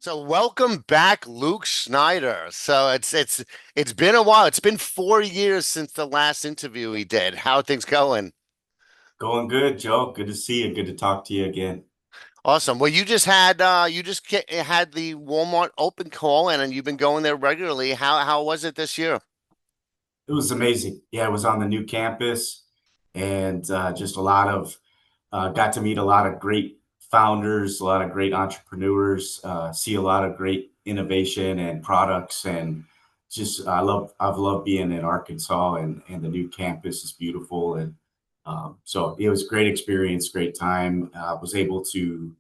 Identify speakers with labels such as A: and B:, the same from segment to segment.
A: So welcome back, Luke Schneider. So it's been a while. It's been 4 years since the last interview we did. How are things going?
B: Going good, Joe. Good to see you. Good to talk to you again.
A: Awesome. Well, you just had the Walmart open call, and you've been going there regularly. How was it this year?
B: It was amazing. Yeah, it was on the new campus and just a lot of got to meet a lot of great founders, a lot of great entrepreneurs, see a lot of great innovation and products, and just I've loved being in Arkansas, and the new campus is beautiful, and so it was a great experience, great time. Was able to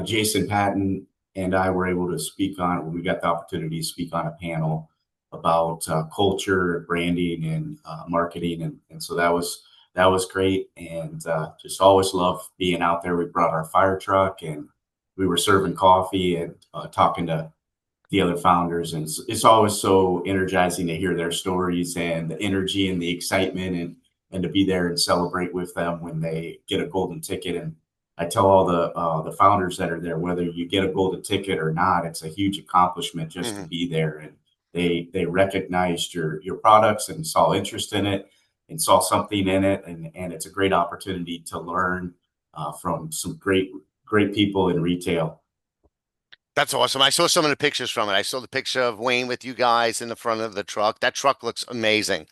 B: Jason Patton and I were able to speak on when we got the opportunity to speak on a panel about culture, branding, and marketing, and so that was great, and just always love being out there. We brought our fire truck, and we were serving coffee and talking to the other founders, and it's always so energizing to hear their stories and the energy and the excitement, and to be there and celebrate with them when they get a golden ticket. And I tell all the founders that are there, whether you get a golden ticket or not, it's a huge accomplishment just to
A: Mhm.
B: be there. And they recognized your products and saw interest in it and saw something in it, and it's a great opportunity to learn from some great people in retail.
A: That's awesome. I saw some of the pictures from it. I saw the picture of Wayne with you guys in the front of the truck. That truck looks amazing.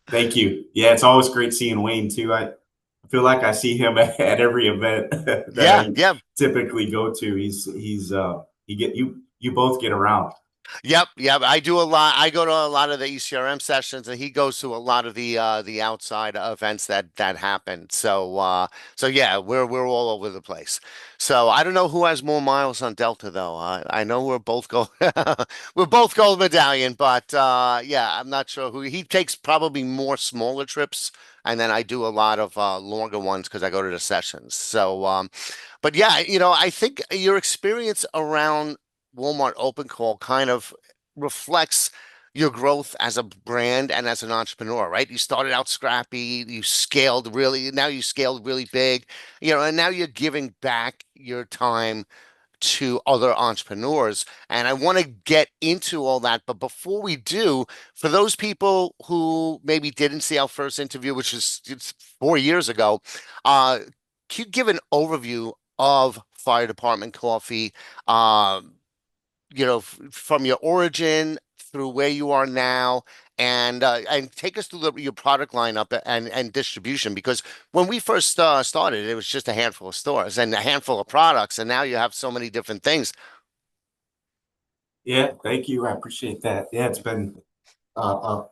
B: Thank you. Yeah, it's always great seeing Wayne too. I feel like I see him at every event that
A: Yeah,
B: I
A: yeah.
B: typically go to. He's you both get around.
A: Yep, yep. I do a lot. I go to a lot of the ECRM sessions, and he goes to a lot of the outside events that happen. So yeah, we're all over the place. So I don't know who has more miles on Delta though. I know we're both gold we're both gold medallion, but yeah, I'm not sure who he takes probably more smaller trips, and then I do a lot of longer ones because I go to the sessions. But yeah, I think your experience around Walmart Open Call kind of reflects your growth as a brand and as an entrepreneur, right? You started out scrappy, now you scaled really big, and now you're giving back your time to other entrepreneurs. And I want to get into all that. But before we do, for those people who maybe didn't see our first interview, which is it's 4 years ago, can you give an overview of Fire Department Coffee? Um, from your origin through where you are now, and take us through your product lineup and distribution. Because when we first started, it was just a handful of stores and a handful of products, and now you have so many different things.
B: Yeah, thank you. I appreciate that. Yeah, it's been an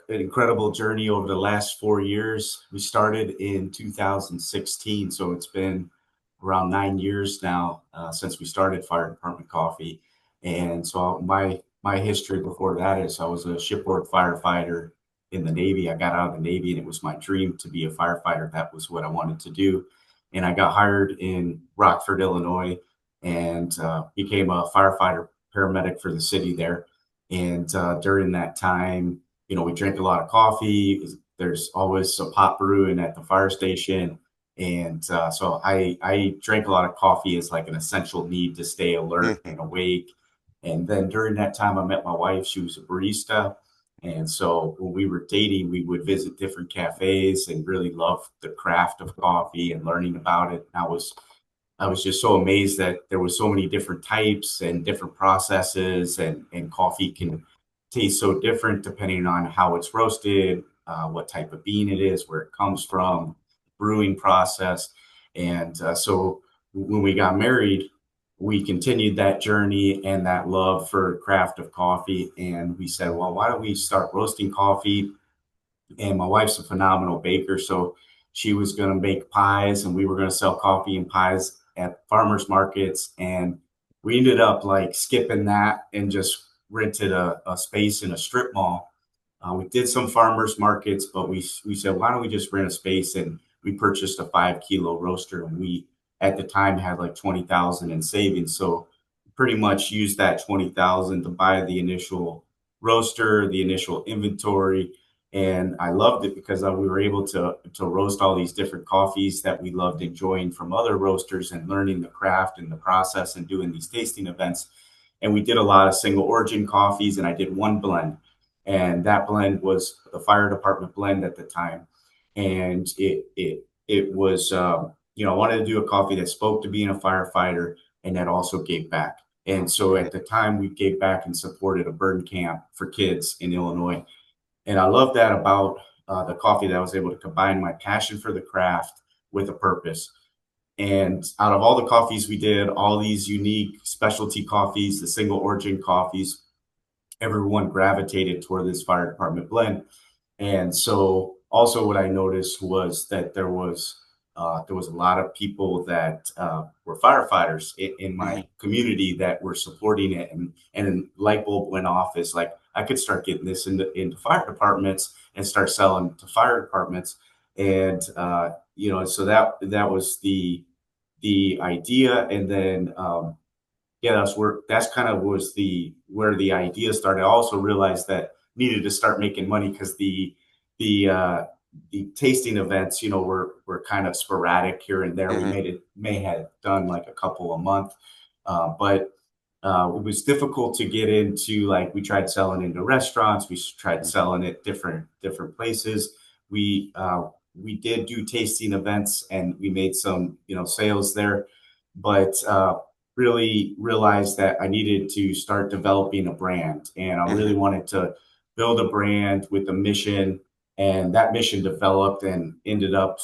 B: incredible journey over the last 4 years. We started in 2016, so it's been around 9 years now since we started Fire Department Coffee. And so my history before that is I was a shipboard firefighter in the Navy. I got out of the Navy, and it was my dream to be a firefighter. That was what I wanted to do. And I got hired in Rockford, Illinois, and became a firefighter paramedic for the city there. And during that time, we drink a lot of coffee. There's always a pot brewing at the fire station. And so I drank a lot of coffee as like an essential need to stay alert
A: Mhm.
B: and awake. And then during that time, I met my wife. She was a barista. And so when we were dating, we would visit different cafes and really love the craft of coffee and learning about it. And I was just so amazed that there was so many different types and different processes, and coffee can taste so different depending on how it's roasted, what type of bean it is, where it comes from, brewing process. And so when we got married, we continued that journey and that love for craft of coffee. And we said, well, why don't we start roasting coffee? And my wife's a phenomenal baker, so she was going to make pies, and we were going to sell coffee and pies at farmers markets. And we ended up like skipping that and just rented a space in a strip mall. We did some farmers markets, but we said, why don't we just rent a space? And we purchased a 5 kilo roaster, and we at the time had like 20,000 in savings. So pretty much used that 20,000 to buy the initial roaster, the initial inventory, And I loved it because we were able to roast all these different coffees that we loved enjoying from other roasters and learning the craft and the process and doing these tasting events. And we did a lot of single origin coffees, and I did one blend, and that blend was the fire department blend at the time. And it was I wanted to do a coffee that spoke to being a firefighter and that also gave back. And so
A: Mhm.
B: at the time, we gave back and supported a burn camp for kids in Illinois. And I love that about the coffee, that I was able to combine my passion for the craft with a purpose. And out of all the coffees we did, all these unique specialty coffees, the single origin coffees, everyone gravitated toward this fire department blend. And so also what I noticed was that there was a lot of people that were firefighters in my
A: Mhm.
B: community that were supporting it, and a light bulb went off. Is like I could start getting this into fire departments and start selling to fire departments, and so that was the idea. And then yeah, that's kind of was the where the idea started. I also realized that needed to start making money because the uh, the tasting events, were kind of sporadic here and there. We
A: Mhm.
B: may have done like a couple a month, but it was difficult to get into. Like we tried selling into restaurants, we tried
A: Mhm.
B: selling at different places. We did do tasting events, and we made some sales there, but really realized that I needed to start developing a brand, and I really
A: Mhm.
B: wanted to build a brand with a mission. And that mission developed and ended up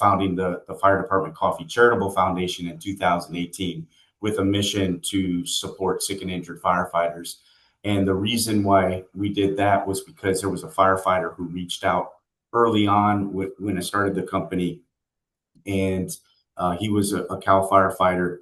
B: founding the Fire Department Coffee Charitable Foundation in 2018 with a mission to support sick and injured firefighters. And the reason why we did that was because there was a firefighter who reached out early on when I started the company, and he was a Cal firefighter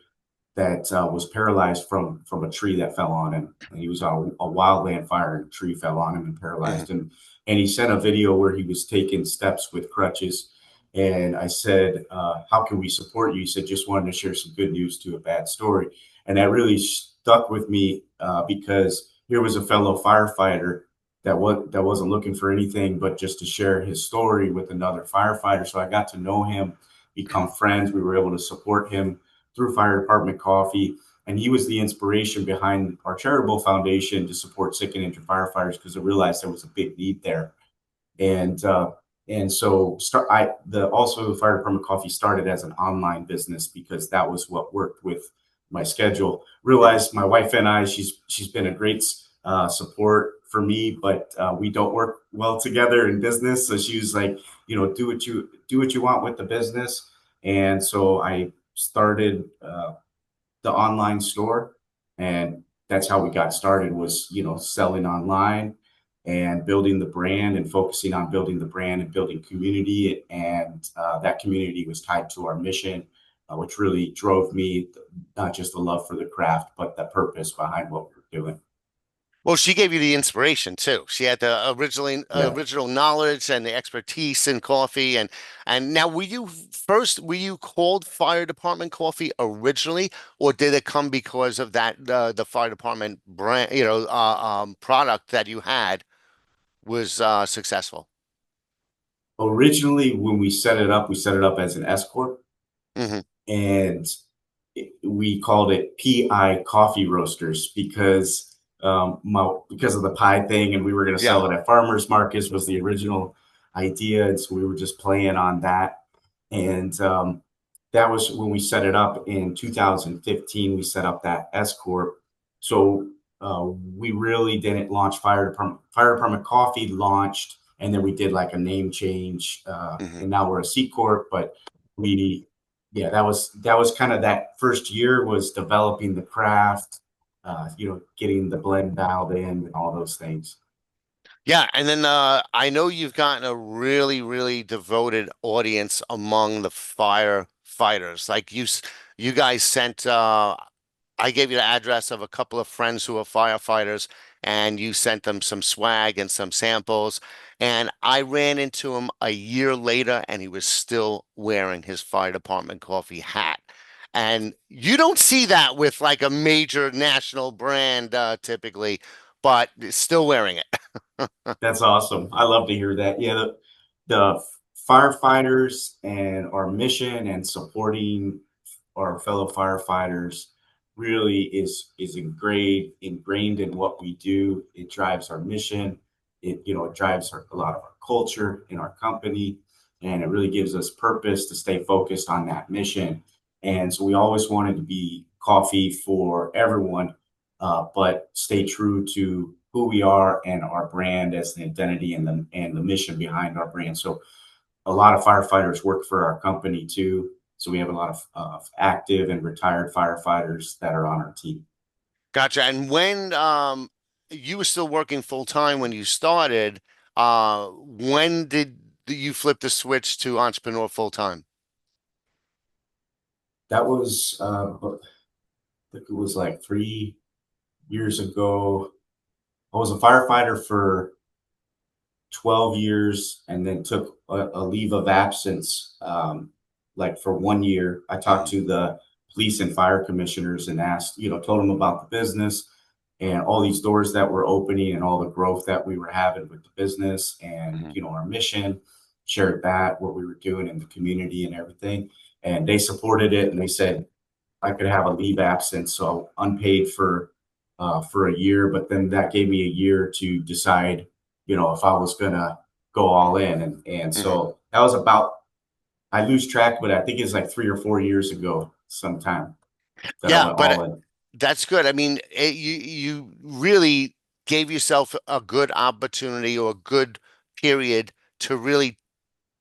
B: that was paralyzed from a tree that fell on him. And he was on a wildland fire, and a tree fell on him and
A: Mhm.
B: paralyzed him. And he sent a video where he was taking steps with crutches. And I said, "How can we support you?" He said, "Just wanted to share some good news to a bad story." And that really stuck with me because here was a fellow firefighter that wasn't looking for anything but just to share his story with another firefighter. So I got to know him, become friends. We were able to support him through Fire Department Coffee. And he was the inspiration behind our charitable foundation to support sick and injured firefighters because I realized there was a big need there. And so the also the Fire Department Coffee started as an online business because that was what worked with my schedule.
A: Mhm.
B: Realized my wife and I, she's been a great support for me, but we don't work well together in business. So she was like, do what you want with the business. And so I started the online store, and that's how we got started, was selling online and building the brand and focusing on building the brand and building community. And that community was tied to our mission, which really drove me, not just the love for the craft but the purpose behind what we were doing.
A: Well, she gave you the inspiration too. She had the
B: Yeah.
A: original knowledge and the expertise in coffee. And now, were you called Fire Department Coffee originally, or did it come because of that the fire department brand, product that you had was successful?
B: Originally, when we set it up as an S corp,
A: Hmm.
B: and we called it PI Coffee Roasters because because of the pie thing, and we were going to
A: Yeah.
B: sell it at farmers markets was the original idea, and so we were just playing on that. And that was when we set it up in 2015. We set up that S corp, so we really didn't launch Fire Department. Fire Department Coffee launched, and then we did like a name change,
A: Hmm.
B: and now we're a C corp. But we yeah, that was kind of that first year was developing the craft, getting the blend dialed in and all those things.
A: Yeah, and then I know you've gotten a really, really devoted audience among the firefighters. Like you guys sent. I gave you the address of a couple of friends who are firefighters, and you sent them some swag and some samples. And I ran into him a year later, and he was still wearing his fire department coffee hat. And you don't see that with like a major national brand typically, but still wearing it.
B: That's awesome. I love to hear that. Yeah, the firefighters and our mission and supporting our fellow firefighters really is ingrained in what we do. It drives our mission. It drives a lot of our culture in our company, and it really gives us purpose to stay focused on that mission. And so we always wanted to be coffee for everyone, but stay true to who we are and our brand as the identity and the mission behind our brand. So a lot of firefighters work for our company too. So we have a lot of active and retired firefighters that are on our team.
A: Gotcha. And when you were still working full time when you started, when did you flip the switch to entrepreneur full time?
B: That was, I think it was like 3 years ago. I was a firefighter for 12 years and then took a leave of absence, like for 1 year. I talked
A: Hmm.
B: to the police and fire commissioners and asked, told them about the business and all these doors that were opening and all the growth that we were having with the business and,
A: Hmm.
B: our mission, shared that, what we were doing in the community and everything. And they supported it and they said, I could have a leave absence, so unpaid for a year. But then that gave me a year to decide, if I was gonna go all in, and
A: Hmm.
B: so that was about. I lose track, but I think it's like 3 or 4 years ago, sometime that I
A: Yeah,
B: went
A: but
B: all in.
A: that's good. I mean, you really gave yourself a good opportunity or a good period to really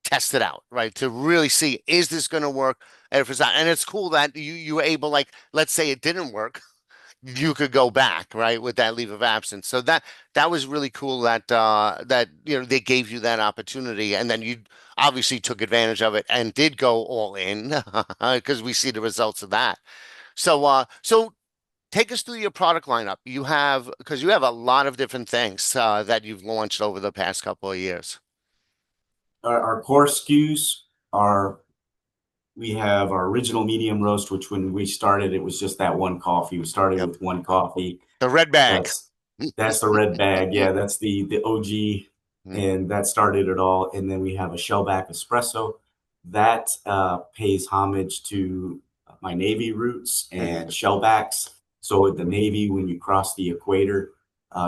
A: test it out, right? To really see, is this going to work? And if it's not, and it's cool that you were able, like, let's say it didn't work, you could go back, right, with that leave of absence. So that was really cool that they gave you that opportunity, and then you obviously took advantage of it and did go all in because we see the results of that. So take us through your product lineup. You have because you have a lot of different things that you've launched over the past couple of years.
B: Our core SKUs are we have our original medium roast, which when we started, it was just that one coffee. We started
A: Yep.
B: with one coffee.
A: The red bag.
B: That's that's the red bag. Yeah, that's the OG, and that started it all. And then we have a shellback espresso that pays homage to my Navy roots
A: Mhm.
B: and shellbacks. So with the Navy, when you cross the equator,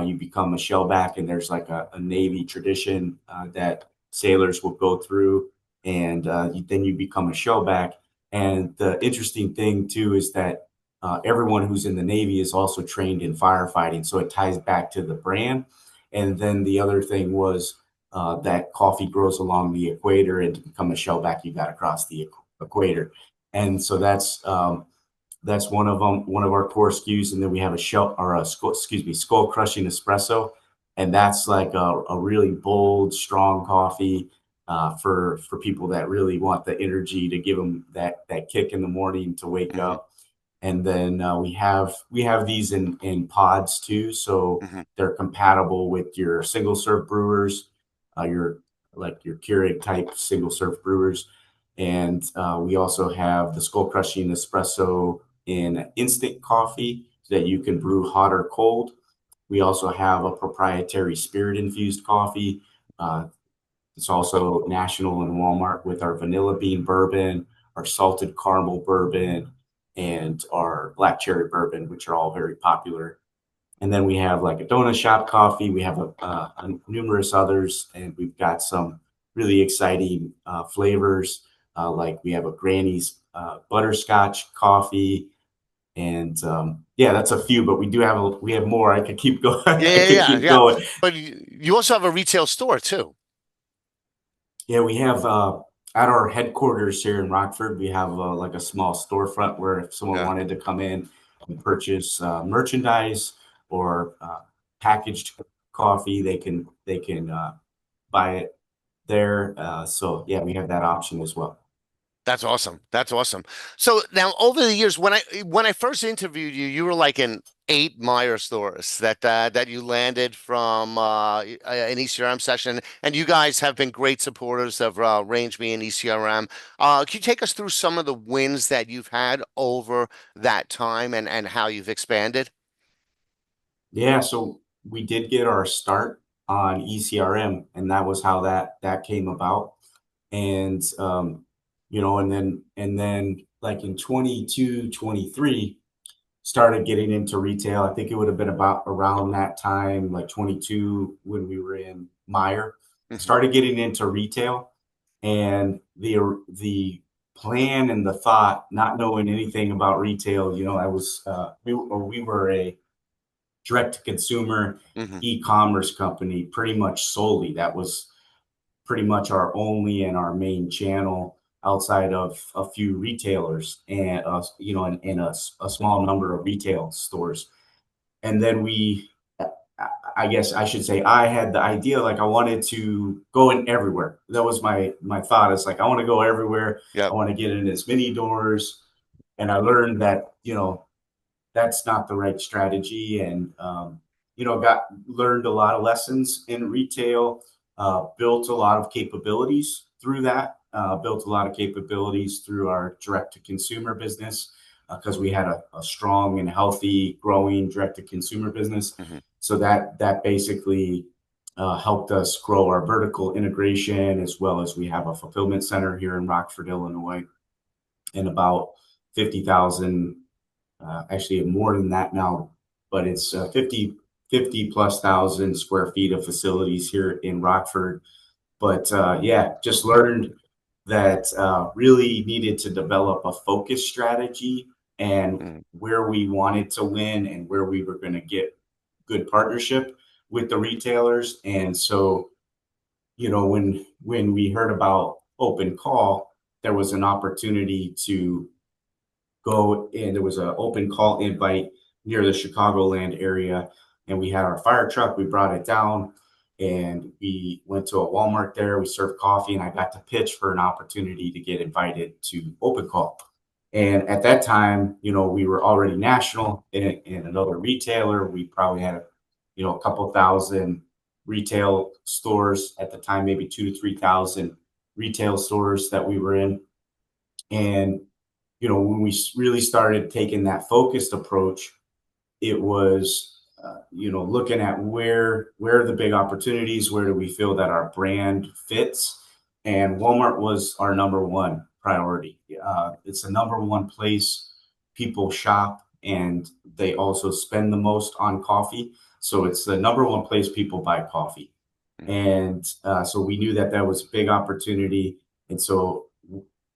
B: you become a shellback, and there's like a Navy tradition that sailors will go through, and then you become a shellback. And the interesting thing too is that everyone who's in the Navy is also trained in firefighting. So it ties back to the brand. And then the other thing was that coffee grows along the equator, and to become a shellback, you got to cross the equator. And so that's one of them, one of our core SKUs. And then we have a shell or a skull, excuse me, skull crushing espresso. And that's like a really bold, strong coffee for people that really want the energy to give them that kick in the morning to wake
A: Mhm.
B: up. And then we have these in pods too, so
A: Mhm.
B: they're compatible with your single serve brewers, your like your Keurig type single serve brewers, and we also have the skull crushing espresso in instant coffee that you can brew hot or cold. We also have a proprietary spirit infused coffee. Uh, it's also national in Walmart with our vanilla bean bourbon, our salted caramel bourbon, and our black cherry bourbon, which are all very popular. And then we have like a donut shop coffee. We have numerous others, and we've got some really exciting flavors. Like we have a Granny's butterscotch coffee, and yeah, that's a few. But we have more. I could keep going.
A: Yeah,
B: I
A: yeah,
B: could
A: yeah,
B: keep
A: yeah.
B: going.
A: But you also have a retail store too.
B: Yeah, we have at our headquarters here in Rockford, we have like a small storefront where if someone
A: Yeah.
B: wanted to come in and purchase merchandise or packaged coffee, they can buy it there. So yeah, we have that option as well.
A: That's awesome. That's awesome. So now over the years, when I first interviewed you, you were like in 8 Meyer stores that you landed from an ECRM session, and you guys have been great supporters of Range Me and ECRM. Can you take us through some of the wins that you've had over that time and how you've expanded?
B: Yeah, so we did get our start on ECRM, and that was how that came about. And and then like in 22, 23, started getting into retail. I think it would have been about around that time, like 22, when we were in Meyer.
A: Hmm.
B: Started getting into retail, and the plan and the thought, not knowing anything about retail, I was we were a direct to consumer
A: Hmm.
B: e-commerce company, pretty much solely. That was pretty much our only and our main channel outside of a few retailers and in a small number of retail stores. And then I guess I should say, I had the idea, like I wanted to go in everywhere. That was my thought. It's like I want to go everywhere. I
A: Yep.
B: want to get in as many doors. And I learned that that's not the right strategy. And got learned a lot of lessons in retail. Built a lot of capabilities through that. Built a lot of capabilities through our direct to consumer business, because we had a strong and healthy, growing direct to consumer business.
A: Hmm.
B: So that basically helped us grow our vertical integration, as well as we have a fulfillment center here in Rockford, Illinois, and about 50,000, actually more than that now, but it's 50 plus thousand square feet of facilities here in Rockford. But yeah, just learned that really needed to develop a focus strategy and
A: Hmm.
B: where we wanted to win and where we were going to get good partnership with the retailers. And so, when we heard about open call, there was an opportunity to go, and there was an open call invite near the Chicagoland area, and we had our fire truck. We brought it down, and we went to a Walmart there. We served coffee, and I got to pitch for an opportunity to get invited to open call. And at that time, we were already national in another retailer. We probably had a couple thousand retail stores at the time, maybe 2 to 3 thousand retail stores that we were in. And when we really started taking that focused approach, it was looking at where are the big opportunities, where do we feel that our brand fits, and Walmart was our number one priority. It's the number one place people shop, and they also spend the most on coffee. So it's the number one place people buy coffee.
A: Hmm.
B: And so we knew that that was a big opportunity. And so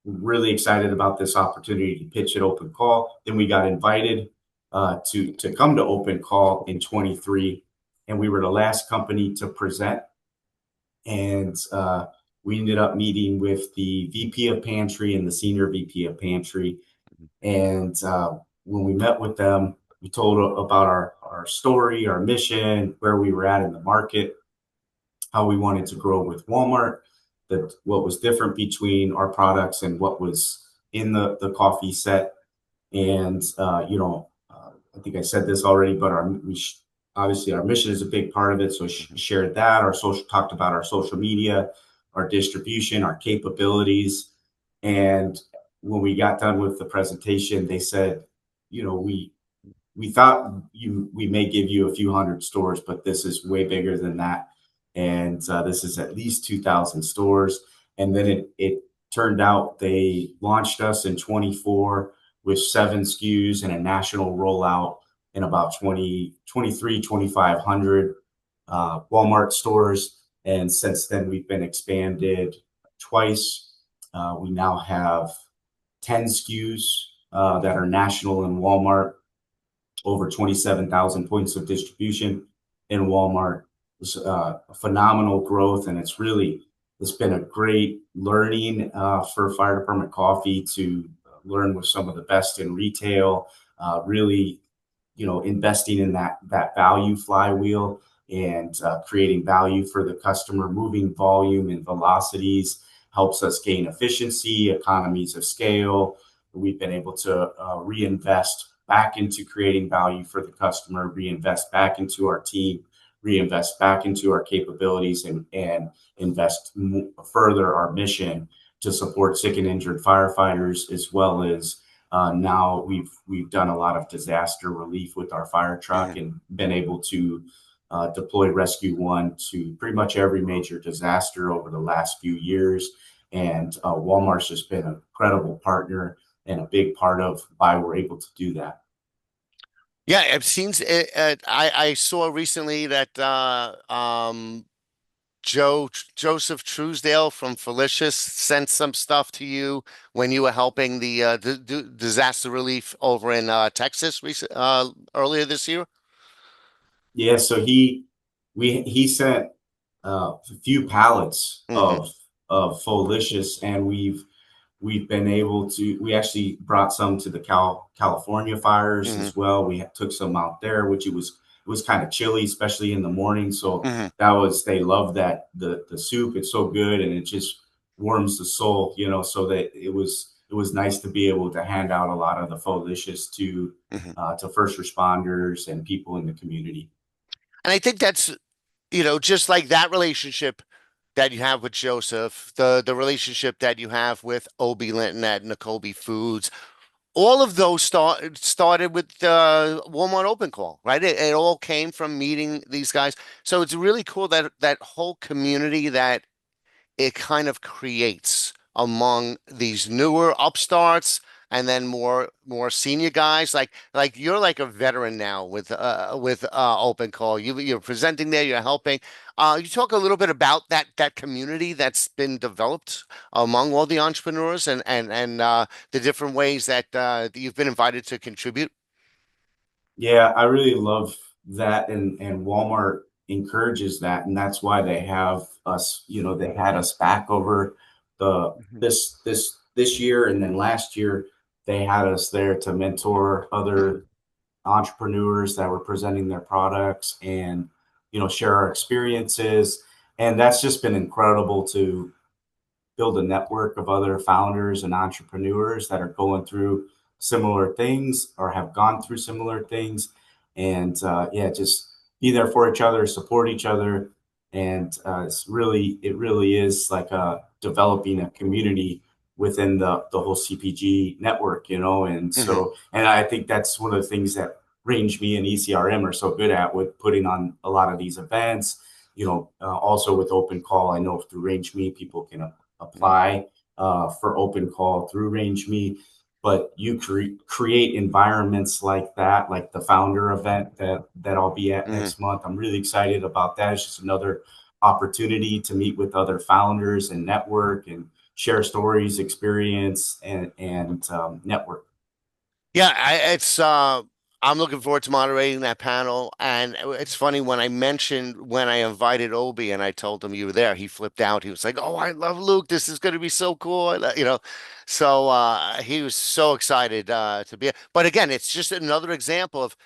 B: really excited about this opportunity to pitch at open call. Then we got invited to come to open call in 23, and we were the last company to present. And we ended up meeting with the VP of Pantry and the senior VP of Pantry. And when we met with them, we told about our story, our mission, where we were at in the market, how we wanted to grow with Walmart, that what was different between our products and what was in the coffee set. And I think I said this already, but obviously our mission is a big part of it. So
A: Hmm.
B: shared that. Our social talked about our social media, our distribution, our capabilities. And when we got done with the presentation, they said, we thought we may give you a few hundred stores, but this is way bigger than that. And this is at least 2,000 stores. And then it turned out they launched us in 24 with 7 SKUs and a national rollout in about 2,500 Walmart stores. And since then, we've been expanded twice. We now have 10 SKUs that are national in Walmart, over 27,000 points of distribution in Walmart. It's phenomenal growth, and it's been a great learning for Fire Department Coffee to learn with some of the best in retail. Really, investing in that value flywheel, and creating value for the customer, moving volume and velocities helps us gain efficiency, economies of scale. We've been able to reinvest back into creating value for the customer, reinvest back into our team, reinvest back into our capabilities, and invest further our mission to support sick and injured firefighters, as well as now we've done a lot of disaster relief with our fire truck
A: Hmm.
B: and been able to deploy Rescue One to pretty much every major disaster over the last few years. And Walmart's just been an incredible partner and a big part of why we're able to do that.
A: Yeah, it seems I saw recently that Joseph Truesdale from Felicious sent some stuff to you when you were helping the disaster relief over in Texas earlier this year.
B: Yeah, so he sent a few pallets
A: Hmm.
B: of Folicious, and we've been able to. We actually brought some to the California fires
A: Hmm.
B: as well. We took some out there, which it was kind of chilly, especially in the morning. So
A: Hmm.
B: that was they love that the soup. It's so good, and it just warms the soul, So that it was nice to be able to hand out a lot of the Folicious
A: Hmm.
B: to first responders and people in the community.
A: And I think that's, just like that relationship that you have with Joseph, the relationship that you have with Obie Linton at Nicole Foods, all of those started with Walmart Open Call, right? It all came from meeting these guys. So it's really cool that that whole community that it kind of creates among these newer upstarts and then more senior guys like you're like a veteran now with Open Call. You're presenting there, you're helping. You talk a little bit about that community that's been developed among all the entrepreneurs and the different ways that you've been invited to contribute.
B: Yeah, I really love that, and Walmart encourages that, and that's why they have us. They had us back over the
A: Mhm.
B: this year, and then last year they had us there to mentor
A: Mhm.
B: other entrepreneurs that were presenting their products and share our experiences, and that's just been incredible to build a network of other founders and entrepreneurs that are going through similar things or have gone through similar things. And yeah, just be there for each other, support each other. And it really is like developing a community within the whole CPG network, And
A: Mhm.
B: and I think that's one of the things that Range Me and ECRM are so good at with putting on a lot of these events. Also with Open Call, I know through Range Me, people can
A: Mhm.
B: apply for Open Call through Range Me, but you create environments like that, like the founder event that I'll be at
A: Mhm.
B: next month. I'm really excited about that. It's just another opportunity to meet with other founders and network and share stories, experience, and network.
A: Yeah, I'm looking forward to moderating that panel. And it's funny when I mentioned when I invited Obi and I told him you were there, he flipped out. He was like, "Oh, I love Luke. This is going to be so cool." So he was so excited to be. But again, it's just another example of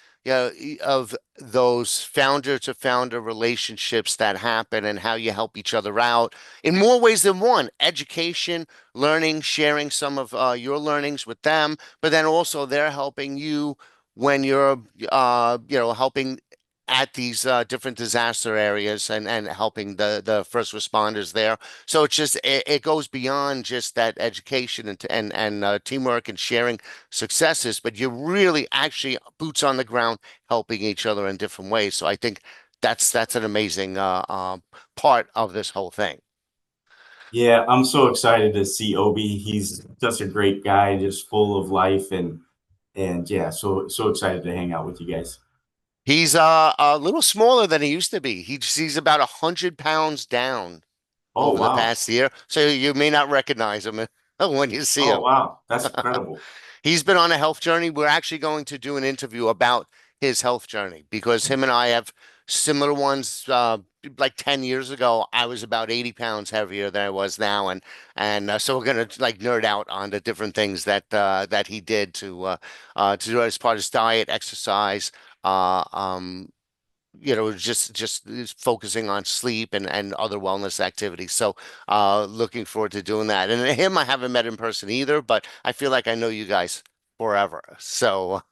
A: of those founder to founder relationships that happen and how you help each other out in more ways than one. Education, learning, sharing some of your learnings with them, but then also they're helping you when you're helping at these different disaster areas and helping the first responders there. So it's just it goes beyond just that education and teamwork and sharing successes, but you're really actually boots on the ground helping each other in different ways. So I think that's an amazing part of this whole thing.
B: Yeah, I'm so excited to see Obi. He's just a great guy, just full of life and yeah, so excited to hang out with you guys.
A: He's a little smaller than he used to be. He's about 100 pounds down
B: Oh
A: over the
B: wow.
A: past year, so you may not recognize him when you see
B: Oh
A: him.
B: wow. That's incredible.
A: He's been on a health journey. We're actually going to do an interview about his health journey because him and I have similar ones. Like 10 years ago, I was about 80 pounds heavier than I was now, and so we're gonna like nerd out on the different things that he did to do as part of his diet, exercise, uh, um, just focusing on sleep and other wellness activities. So, looking forward to doing that. And him, I haven't met in person either, but I feel like I know you guys forever. So,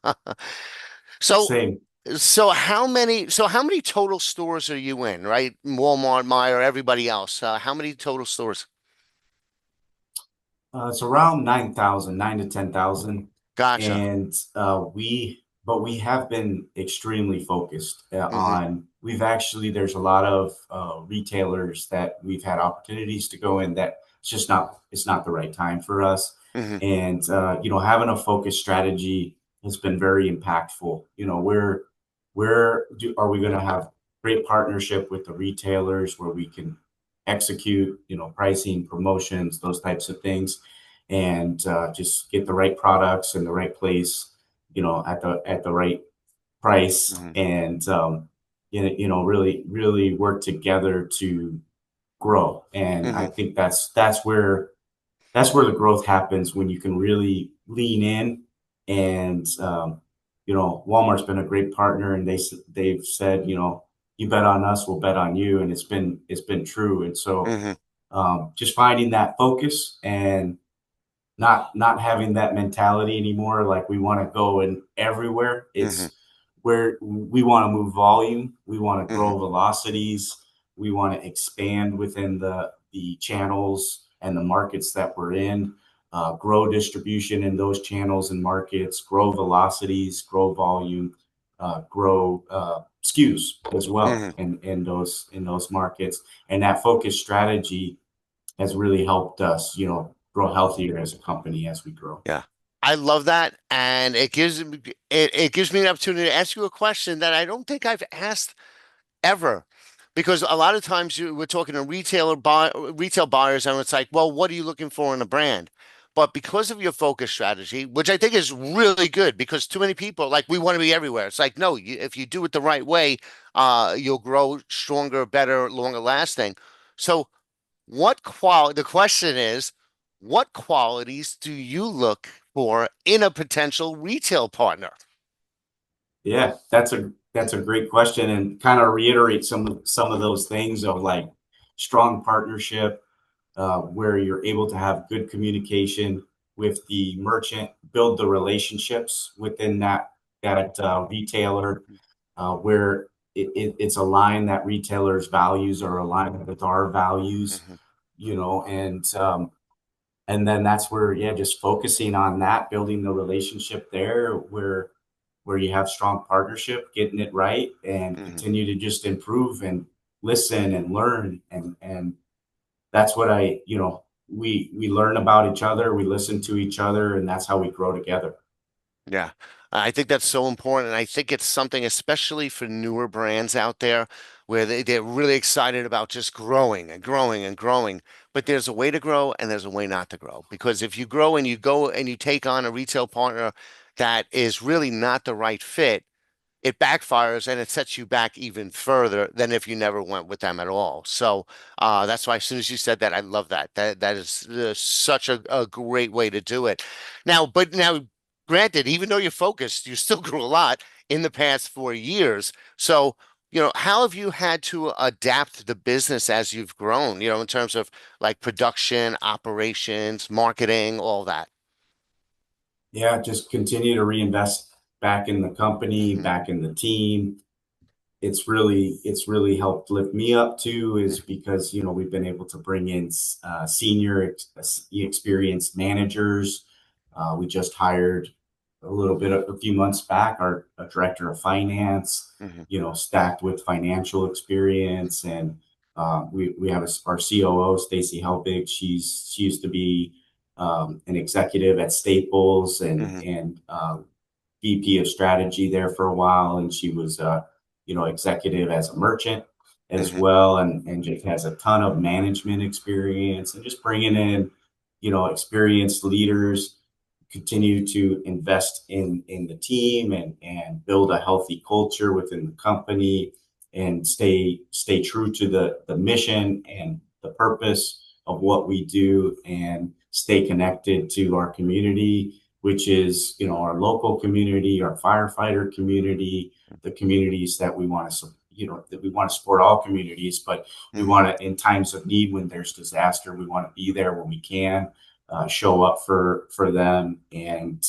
A: so,
B: Same.
A: so how many total stores are you in, right? Walmart, Meijer, everybody else. How many total stores?
B: It's around 9,000, 9 to 10,000.
A: Gotcha.
B: And but we have been extremely focused
A: Hmm.
B: on we've actually, there's a lot of retailers that we've had opportunities to go in that it's not the right time for us.
A: Hmm.
B: And having a focused strategy has been very impactful. Are we going to have great partnership with the retailers where we can execute, pricing, promotions, those types of things, and just get the right products in the right place, at the right price,
A: Hmm.
B: and really really work together to grow. And I
A: Hmm.
B: think that's where the growth happens, when you can really lean in. And Walmart's been a great partner, and they've said, you bet on us, we'll bet on you, and it's been true. And so
A: Hmm.
B: just finding that focus, and not having that mentality anymore, like we want to go in everywhere.
A: Hmm.
B: It's where we want to move volume, we want to
A: Hmm.
B: grow velocities, we want to expand within the channels and the markets that we're in, grow distribution in those channels and markets, grow velocities, grow volume, grow SKUs as well
A: Hmm.
B: in those markets. And that focused strategy has really helped us, grow healthier as a company as we grow.
A: Yeah. I love that. And it gives me an opportunity to ask you a question that I don't think I've asked ever. Because a lot of times we're talking to retail buyers, and it's like, well, what are you looking for in a brand? But because of your focus strategy, which I think is really good, because too many people like we want to be everywhere. It's like, no, if you do it the right way, you'll grow stronger, better, longer lasting. So, the question is, what qualities do you look for in a potential retail partner?
B: Yeah, that's a great question, and kind of reiterate some of those things of like strong partnership, where you're able to have good communication with the merchant, build the relationships within that retailer, where it's aligned, that retailer's values are aligned with our values,
A: Hmm.
B: and then that's where, yeah, just focusing on that, building the relationship there, where you have strong partnership, getting it right, and
A: Hmm.
B: continue to just improve and listen and learn. And that's what we learn about each other, we listen to each other, and that's how we grow together.
A: Yeah, I think that's so important. And I think it's something, especially for newer brands out there, where they're really excited about just growing and growing and growing. But there's a way to grow and there's a way not to grow. Because if you grow and you go and you take on a retail partner that is really not the right fit, it backfires and it sets you back even further than if you never went with them at all. So that's why as soon as you said that, I love that. That is such a great way to do it. Now, granted, even though you're focused, you still grew a lot in the past 4 years. So, how have you had to adapt the business as you've grown, in terms of like production, operations, marketing, all that?
B: Yeah, just continue to reinvest back in the company,
A: Hmm.
B: back in the team. It's really helped lift me up too, is because we've been able to bring in senior experienced managers. We just hired a few months back, our a director of finance,
A: Hmm.
B: stacked with financial experience. And we have our COO, Stacy Helbig. She used to be an executive at Staples, and
A: Hmm.
B: VP of strategy there for a while, and she was executive as a merchant as
A: Hmm.
B: well, and just has a ton of management experience, and just bringing in experienced leaders, continue to invest in the team, and build a healthy culture within the company, and stay true to the mission and the purpose of what we do, and stay connected to our community, which is our local community, our firefighter community, the communities that we want to that we want to support, all communities, but we
A: Hmm.
B: want to, in times of need, when there's disaster, we want to be there when we can, show up for them. And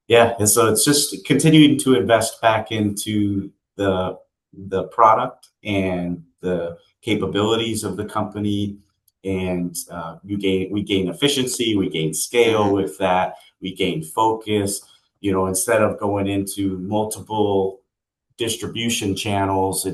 B: yeah, and so it's just continuing to invest back into the product and the capabilities of the company. And we gain efficiency, we gain scale
A: Hmm.
B: with that, we gain focus. Instead of going into multiple distribution channels,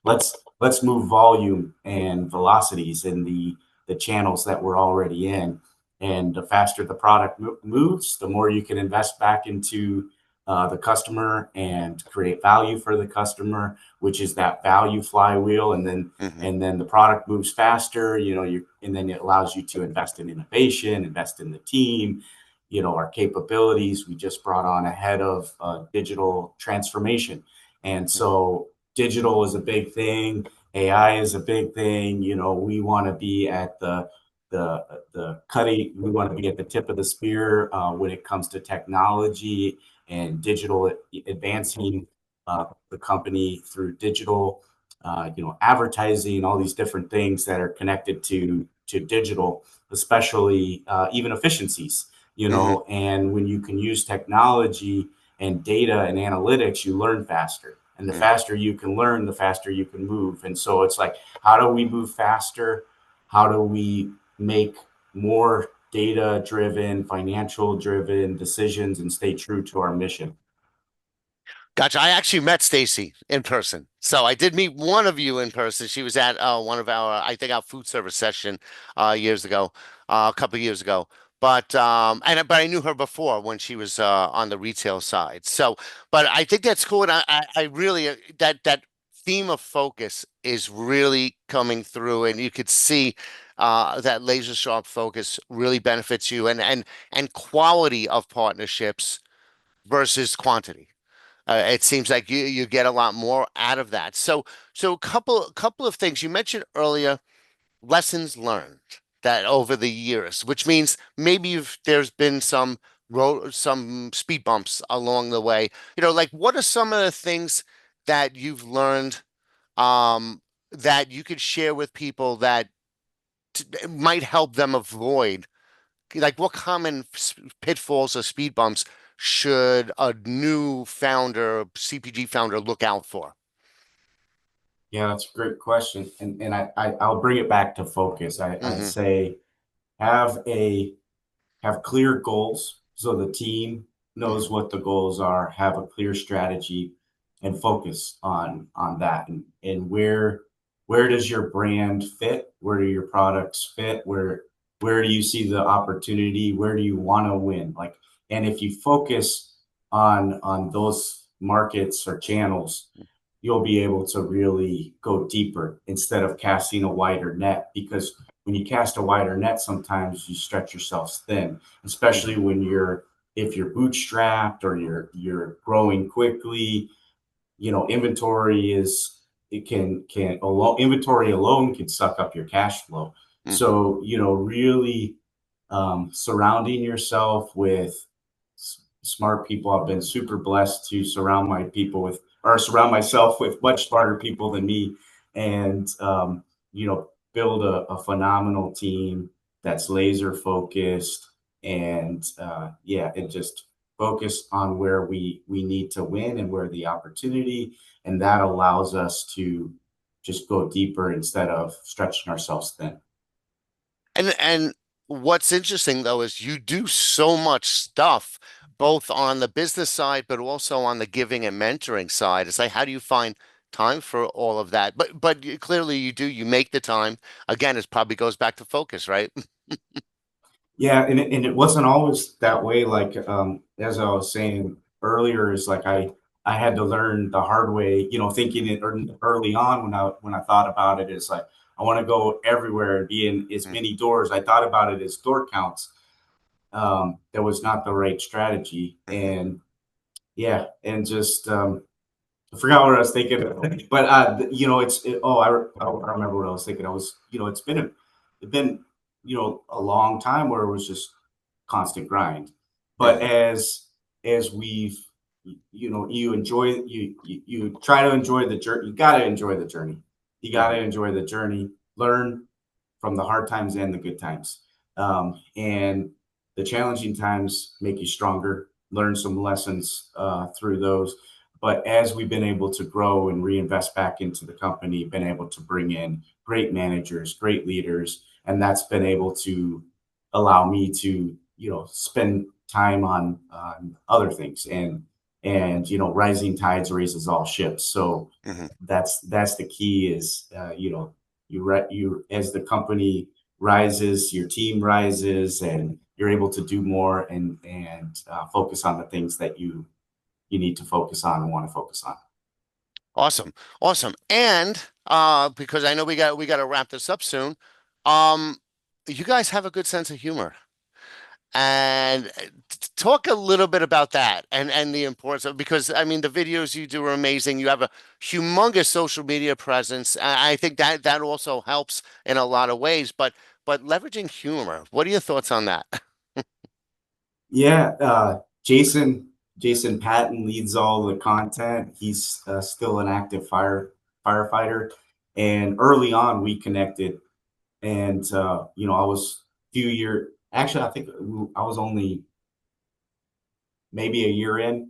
B: let's move volume and velocities in the channels that we're already in. And the faster the product moves, the more you can invest back into the customer and create value for the customer, which is that value flywheel.
A: Hmm.
B: And then the product moves faster, and then it allows you to invest in innovation, invest in the team, our capabilities. We just brought on a head of digital transformation. And so digital is a big thing. AI is a big thing. We want to be at the cutting. We want to be at the tip of the spear when it comes to technology and digital, advancing the company through digital, advertising, all these different things that are connected to digital, especially even efficiencies.
A: Hmm.
B: And when you can use technology and data and analytics, you learn faster. And the
A: Hmm.
B: faster you can learn, the faster you can move. And so it's like, how do we move faster? How do we make more data driven, financial driven decisions and stay true to our mission?
A: Gotcha. I actually met Stacy in person. So I did meet one of you in person. She was at one of our, I think, our food service session years ago, a couple of years ago. But I knew her before when she was on the retail side. So, but I think that's cool, and I really that theme of focus is really coming through, and you could see that laser sharp focus really benefits you, and quality of partnerships versus quantity. It seems like you get a lot more out of that. So couple of things you mentioned earlier, lessons learned that over the years, which means maybe there's been some speed bumps along the way. Like what are some of the things that you've learned that you could share with people that might help them avoid, like what common pitfalls or speed bumps should a new founder, CPG founder, look out for?
B: Yeah, that's a great question. I'll bring it back to focus. I'd
A: Hmm.
B: say have a have clear goals so the team
A: Hmm.
B: knows what the goals are, have a clear strategy and focus on that. And where does your brand fit? Where do your products fit? Where do you see the opportunity? Where do you want to win? Like, and if you focus on those markets or channels, you'll be able to really go deeper instead of casting a wider net. Because when you cast a wider net, sometimes you stretch yourself thin, especially
A: Hmm.
B: when if you're bootstrapped or you're growing quickly. Inventory is it can alone inventory alone can suck up your cash flow.
A: Hmm.
B: So really surrounding yourself with smart people. I've been super blessed to surround myself with much smarter people than me, and build a phenomenal team that's laser focused, and yeah, and just focus on where we need to win and where the opportunity, and that allows us to just go deeper instead of stretching ourselves thin.
A: And what's interesting though is you do so much stuff both on the business side, but also on the giving and mentoring side. It's like, how do you find time for all of that? Clearly you do. You make the time. Again, it probably goes back to focus, right?
B: Yeah, and it wasn't always that way. Like as I was saying earlier, is like I had to learn the hard way. Thinking it early on when I thought about it is like I want to go everywhere and be in as many doors. I thought about it as door counts. That was not the right strategy,
A: Hmm.
B: and yeah, and just I forgot what I was thinking, but I remember what I was thinking. I was, it's been, a long time where it was just constant grind. But
A: Hmm.
B: as we've, you try to enjoy the journey. You got to enjoy the journey. You got to
A: Hmm.
B: enjoy the journey. Learn from the hard times and the good times. And the challenging times make you stronger. Learn some lessons through those. But as we've been able to grow and reinvest back into the company, been able to bring in great managers, great leaders, and that's been able to allow me to, spend time on other things and rising tides raises all ships. So
A: Hmm.
B: that's the key is you as the company rises, your team rises, and you're able to do more and focus on the things that you need to focus on and want to focus on.
A: Awesome. Awesome. And because I know we got to wrap this up soon. Um, you guys have a good sense of humor. And talk a little bit about that and the importance of, because I mean the videos you do are amazing. You have a humongous social media presence. I think that also helps in a lot of ways, but leveraging humor. What are your thoughts on that?
B: Yeah, Jason Patton leads all the content. He's still an active firefighter, and early on we connected. And I was few year actually I think I was only maybe a year in,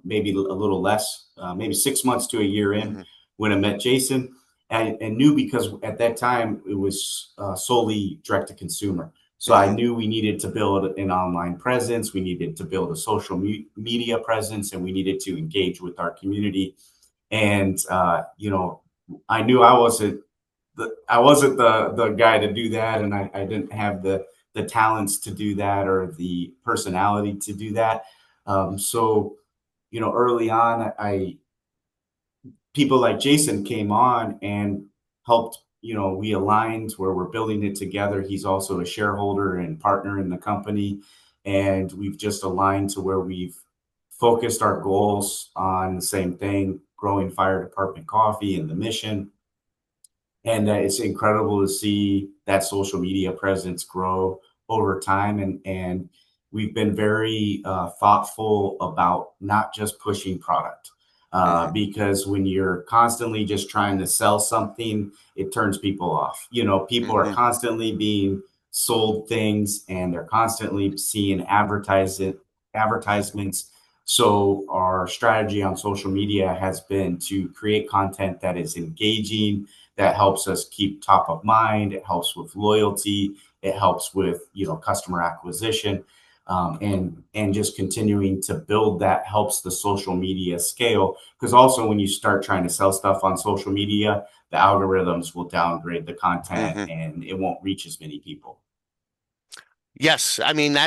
B: maybe a little less, maybe 6 months to a year in
A: Hmm.
B: when I met Jason, and knew because at that time it was solely direct to consumer. So I
A: Hmm.
B: knew we needed to build an online presence, we needed to build a social media presence, and we needed to engage with our community. And I knew I wasn't the guy to do that, and I didn't have the talents to do that or the personality to do that. So early on, I people like Jason came on and helped. We aligned where we're building it together. He's also a shareholder and partner in the company, and we've just aligned to where we've focused our goals on the same thing: growing fire department coffee and the mission. And it's incredible to see that social media presence grow over time. And we've been very thoughtful about not just pushing product,
A: Hmm.
B: because when you're constantly just trying to sell something, it turns people off. People are
A: Hmm.
B: constantly being sold things, and they're constantly seeing advertisements. So our strategy on social media has been to create content that is engaging, that helps us keep top of mind. It helps with loyalty. It helps with customer acquisition, and just continuing to build that helps the social media scale. Because also when you start trying to sell stuff on social media, the algorithms will downgrade the content
A: Hmm.
B: and it won't reach as many people.
A: Yes, I mean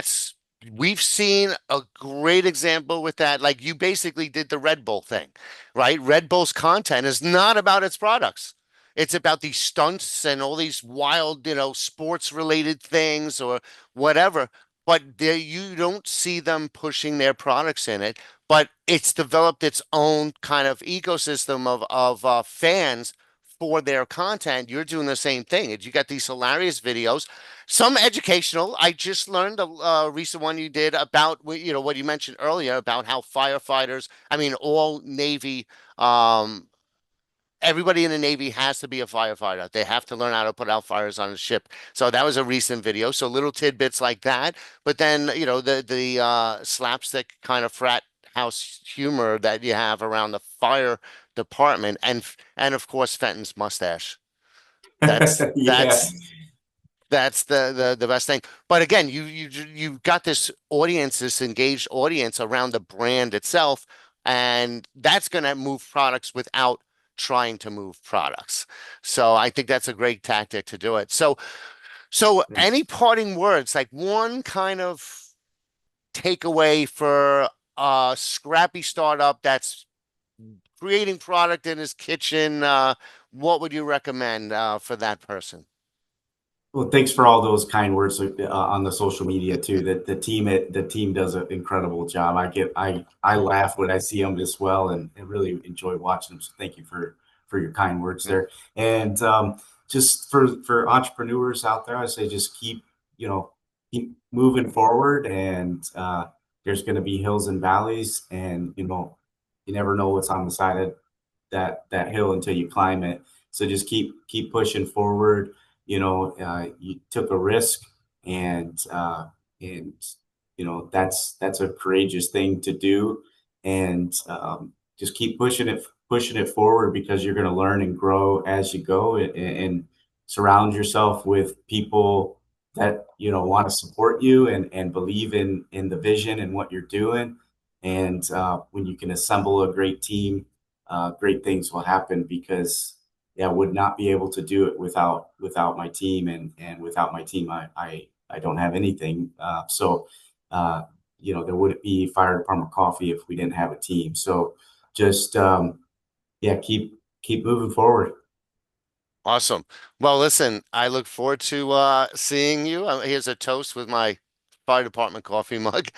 A: we've seen a great example with that. Like you basically did the Red Bull thing, right? Red Bull's content is not about its products. It's about these stunts and all these wild, sports related things or whatever. But you don't see them pushing their products in it. But it's developed its own kind of ecosystem of fans for their content. You're doing the same thing. You got these hilarious videos, some educational. I just learned a recent one you did about what you mentioned earlier about how firefighters, I mean, all Navy, um, everybody in the Navy has to be a firefighter. They have to learn how to put out fires on a ship. So that was a recent video. So little tidbits like that. But then, the slapstick kind of frat house humor that you have around the fire department and of course Fenton's mustache. That's
B: Yeah.
A: that's that's the best thing. But again, you've got this audience, this engaged audience around the brand itself, and that's going to move products without trying to move products. So I think that's a great tactic to do it. So any
B: Thanks.
A: parting words, like one kind of takeaway for a scrappy startup that's creating product in his kitchen, what would you recommend for that person?
B: Well, thanks for all those kind words on the social media too. That the team does an incredible job. I laugh when I see them as well, and really enjoy watching them. So thank you for your kind words there. And just for entrepreneurs out there, I say just keep moving forward. And there's going to be hills and valleys, and you never know what's on the side of that hill until you climb it. So just keep pushing forward. You took a risk, and that's a courageous thing to do. And just keep pushing it forward, because you're going to learn and grow as you go, and surround yourself with people that want to support you and believe in the vision and what you're doing. And when you can assemble a great team, great things will happen because yeah, I would not be able to do it without my team, and without my team, I don't have anything. Uh, there wouldn't be Fire Department Coffee if we didn't have a team. So just yeah, keep moving forward.
A: Awesome. Well, listen, I look forward to seeing you. Here's a toast with my fire department coffee mug.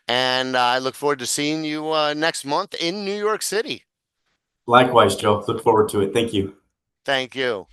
A: And I look forward to seeing you next month in New York City.
B: Likewise, Joe. Look forward to it. Thank you.
A: Thank you.